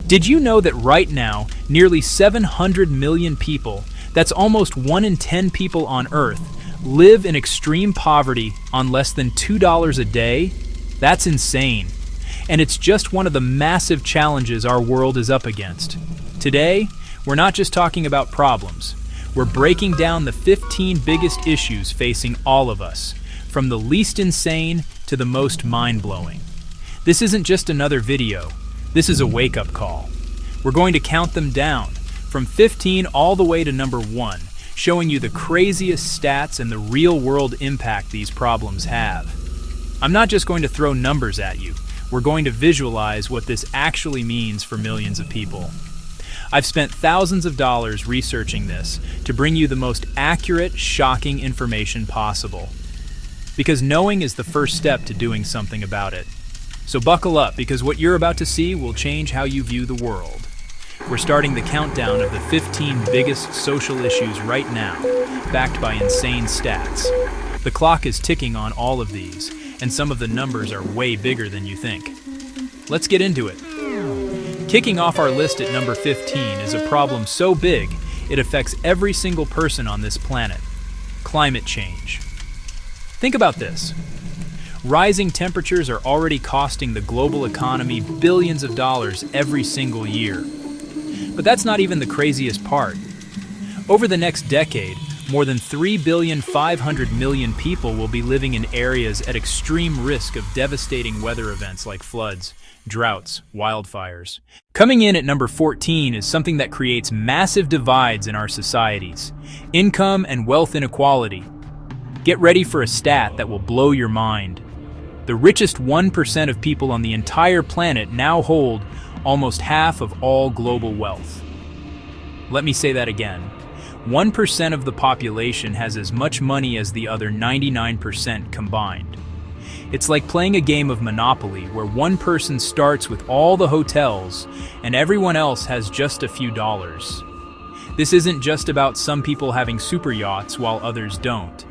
Did you know that right now, nearly 700 million people, that's almost 1 in 10 people on Earth, live in extreme poverty on less than $2 a day? That's insane. And it's just one of the massive challenges our world is up against. Today, we're not just talking about problems. We're breaking down the 15 biggest issues facing all of us, from the least insane to the most mind-blowing. This isn't just another video. This is a wake-up call. We're going to count them down, from 15 all the way to number 1, showing you the craziest stats and the real-world impact these problems have. I'm not just going to throw numbers at you. We're going to visualize what this actually means for millions of people. I've spent thousands of dollars researching this to bring you the most accurate, shocking information possible. Because knowing is the first step to doing something about it. So buckle up, because what you're about to see will change how you view the world. We're starting the countdown of the 15 biggest social issues right now, backed by insane stats. The clock is ticking on all of these, and some of the numbers are way bigger than you think. Let's get into it. Kicking off our list at number 15 is a problem so big, it affects every single person on this planet: climate change. Think about this. Rising temperatures are already costing the global economy billions of dollars every single year. But that's not even the craziest part. Over the next decade, more than 3,500 million people will be living in areas at extreme risk of devastating weather events like floods, droughts, wildfires. Coming in at number 14 is something that creates massive divides in our societies: income and wealth inequality. Get ready for a stat that will blow your mind. The richest 1% of people on the entire planet now hold almost half of all global wealth. Let me say that again. 1% of the population has as much money as the other 99% combined. It's like playing a game of Monopoly where one person starts with all the hotels and everyone else has just a few dollars. This isn't just about some people having super yachts while others don't.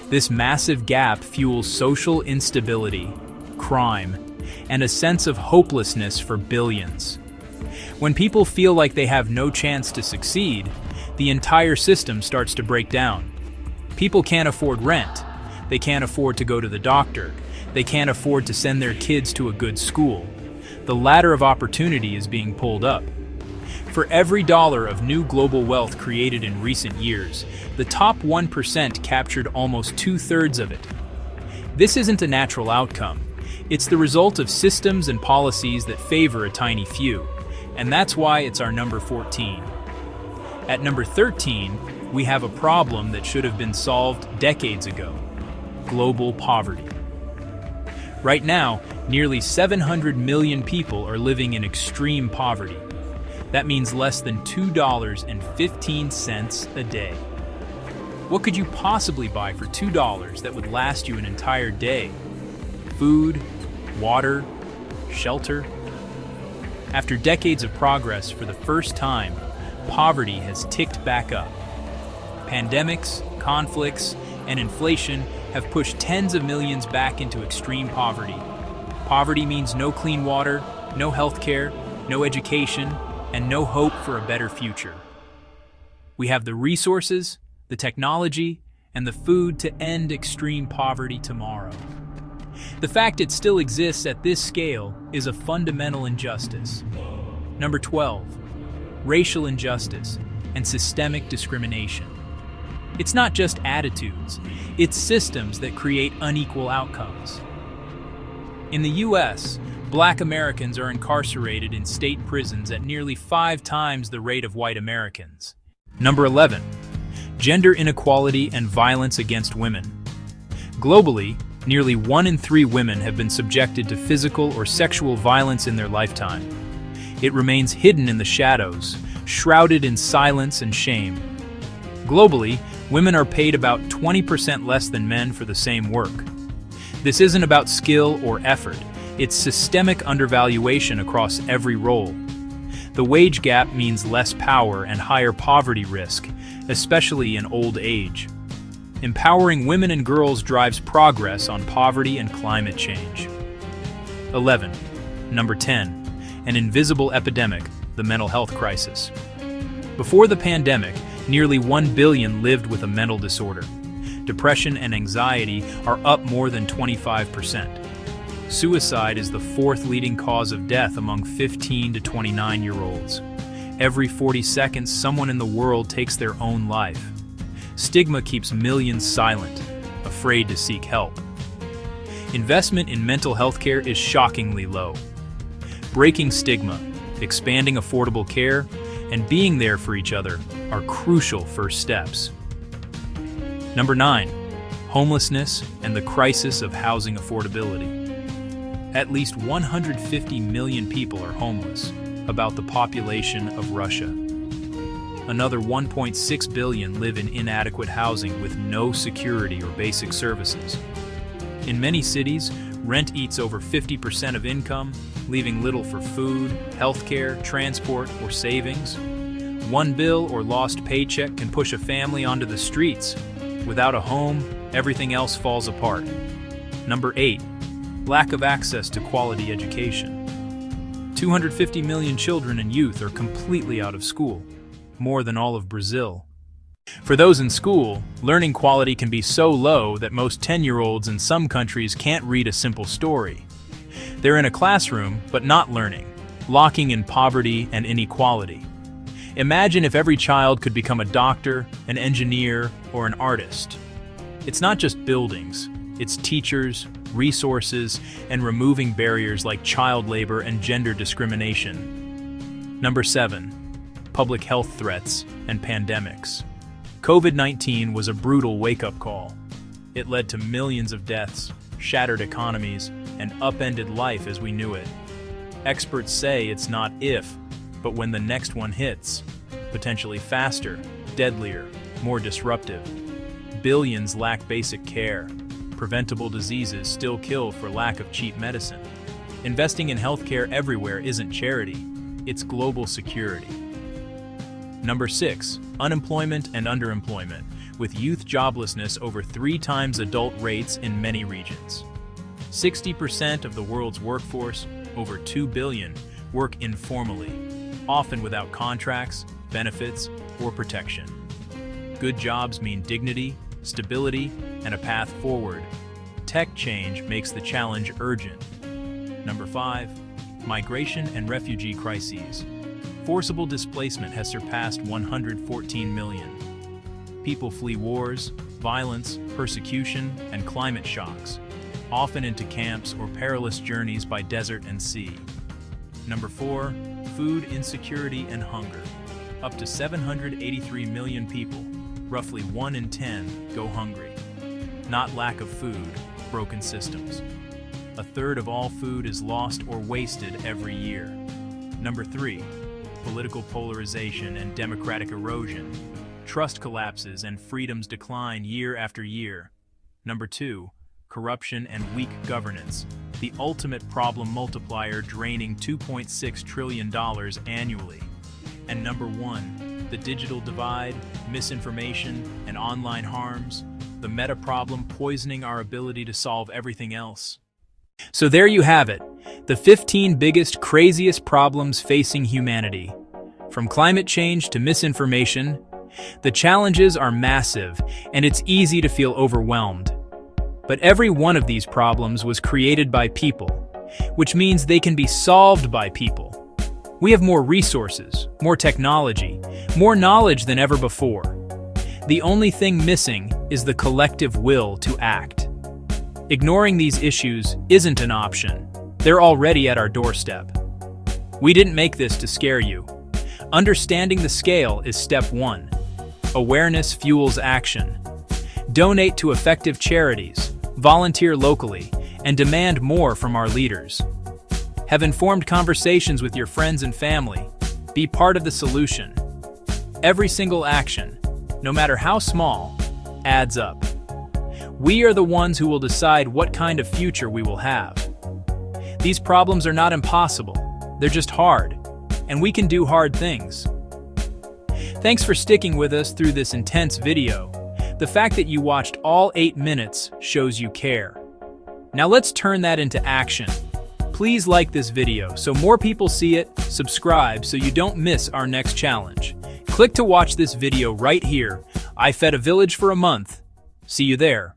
This massive gap fuels social instability, crime, and a sense of hopelessness for billions. When people feel like they have no chance to succeed, the entire system starts to break down. People can't afford rent. They can't afford to go to the doctor. They can't afford to send their kids to a good school. The ladder of opportunity is being pulled up. For every dollar of new global wealth created in recent years, the top 1% captured almost 2/3 of it. This isn't a natural outcome. It's the result of systems and policies that favor a tiny few, and that's why it's our number 14. At number 13, we have a problem that should have been solved decades ago: global poverty. Right now, nearly 700 million people are living in extreme poverty. That means less than $2.15 a day. What could you possibly buy for $2 that would last you an entire day? Food, water, shelter? After decades of progress, for the first time, poverty has ticked back up. Pandemics, conflicts, and inflation have pushed tens of millions back into extreme poverty. Poverty means no clean water, no health care, no education, and no hope for a better future. We have the resources, the technology, and the food to end extreme poverty tomorrow. The fact it still exists at this scale is a fundamental injustice. Number 12, racial injustice and systemic discrimination. It's not just attitudes, it's systems that create unequal outcomes. In the US, Black Americans are incarcerated in state prisons at nearly 5 times the rate of white Americans. Number 11, gender inequality and violence against women. Globally, nearly 1 in 3 women have been subjected to physical or sexual violence in their lifetime. It remains hidden in the shadows, shrouded in silence and shame. Globally, women are paid about 20% less than men for the same work. This isn't about skill or effort. It's systemic undervaluation across every role. The wage gap means less power and higher poverty risk, especially in old age. Empowering women and girls drives progress on poverty and climate change. 11. Number 10. an invisible epidemic, the mental health crisis. Before the pandemic, nearly 1 billion lived with a mental disorder. Depression and anxiety are up more than 25%. Suicide is the fourth leading cause of death among 15 to 29-year-olds. Every 40 seconds, someone in the world takes their own life. Stigma keeps millions silent, afraid to seek help. Investment in mental health care is shockingly low. Breaking stigma, expanding affordable care, and being there for each other are crucial first steps. Number 9, homelessness and the crisis of housing affordability. At least 150 million people are homeless, about the population of Russia. Another 1.6 billion live in inadequate housing with no security or basic services. In many cities, rent eats over 50% of income, leaving little for food, healthcare, transport, or savings. One bill or lost paycheck can push a family onto the streets. Without a home, everything else falls apart. Number 8, lack of access to quality education. 250 million children and youth are completely out of school, more than all of Brazil. For those in school, learning quality can be so low that most 10-year-olds in some countries can't read a simple story. They're in a classroom, but not learning, locking in poverty and inequality. Imagine if every child could become a doctor, an engineer, or an artist. It's not just buildings, it's teachers, resources, and removing barriers like child labor and gender discrimination. Number 7, public health threats and pandemics. COVID-19 was a brutal wake-up call. It led to millions of deaths, shattered economies, and upended life as we knew it. Experts say it's not if, but when the next one hits, potentially faster, deadlier, more disruptive. Billions lack basic care. Preventable diseases still kill for lack of cheap medicine. Investing in healthcare everywhere isn't charity, it's global security. Number 6, unemployment and underemployment, with youth joblessness over 3 times adult rates in many regions. 60% of the world's workforce, over 2 billion, work informally, often without contracts, benefits, or protection. Good jobs mean dignity, stability, and a path forward. Tech change makes the challenge urgent. Number 5, migration and refugee crises. Forcible displacement has surpassed 114 million. People flee wars, violence, persecution, and climate shocks, often into camps or perilous journeys by desert and sea. Number 4, food insecurity and hunger. Up to 783 million people, roughly 1 in 10, go hungry. Not lack of food, broken systems. A third of all food is lost or wasted every year. Number 3, political polarization and democratic erosion. Trust collapses and freedoms decline year after year. Number 2, corruption and weak governance. The ultimate problem multiplier draining $2.6 trillion annually. And number 1, the digital divide, misinformation, and online harms, the meta problem poisoning our ability to solve everything else. So there you have it, the 15 biggest, craziest problems facing humanity. From climate change to misinformation, the challenges are massive, and it's easy to feel overwhelmed. But every one of these problems was created by people, which means they can be solved by people. We have more resources, more technology, more knowledge than ever before. The only thing missing is the collective will to act. Ignoring these issues isn't an option. They're already at our doorstep. We didn't make this to scare you. Understanding the scale is step 1. Awareness fuels action. Donate to effective charities, volunteer locally, and demand more from our leaders. Have informed conversations with your friends and family. Be part of the solution. Every single action, no matter how small, adds up. We are the ones who will decide what kind of future we will have. These problems are not impossible, they're just hard, and we can do hard things. Thanks for sticking with us through this intense video. The fact that you watched all 8 minutes shows you care. Now let's turn that into action. please like this video so more people see it, subscribe so you don't miss our next challenge. Click to watch this video right here. I fed a village for a month. See you there.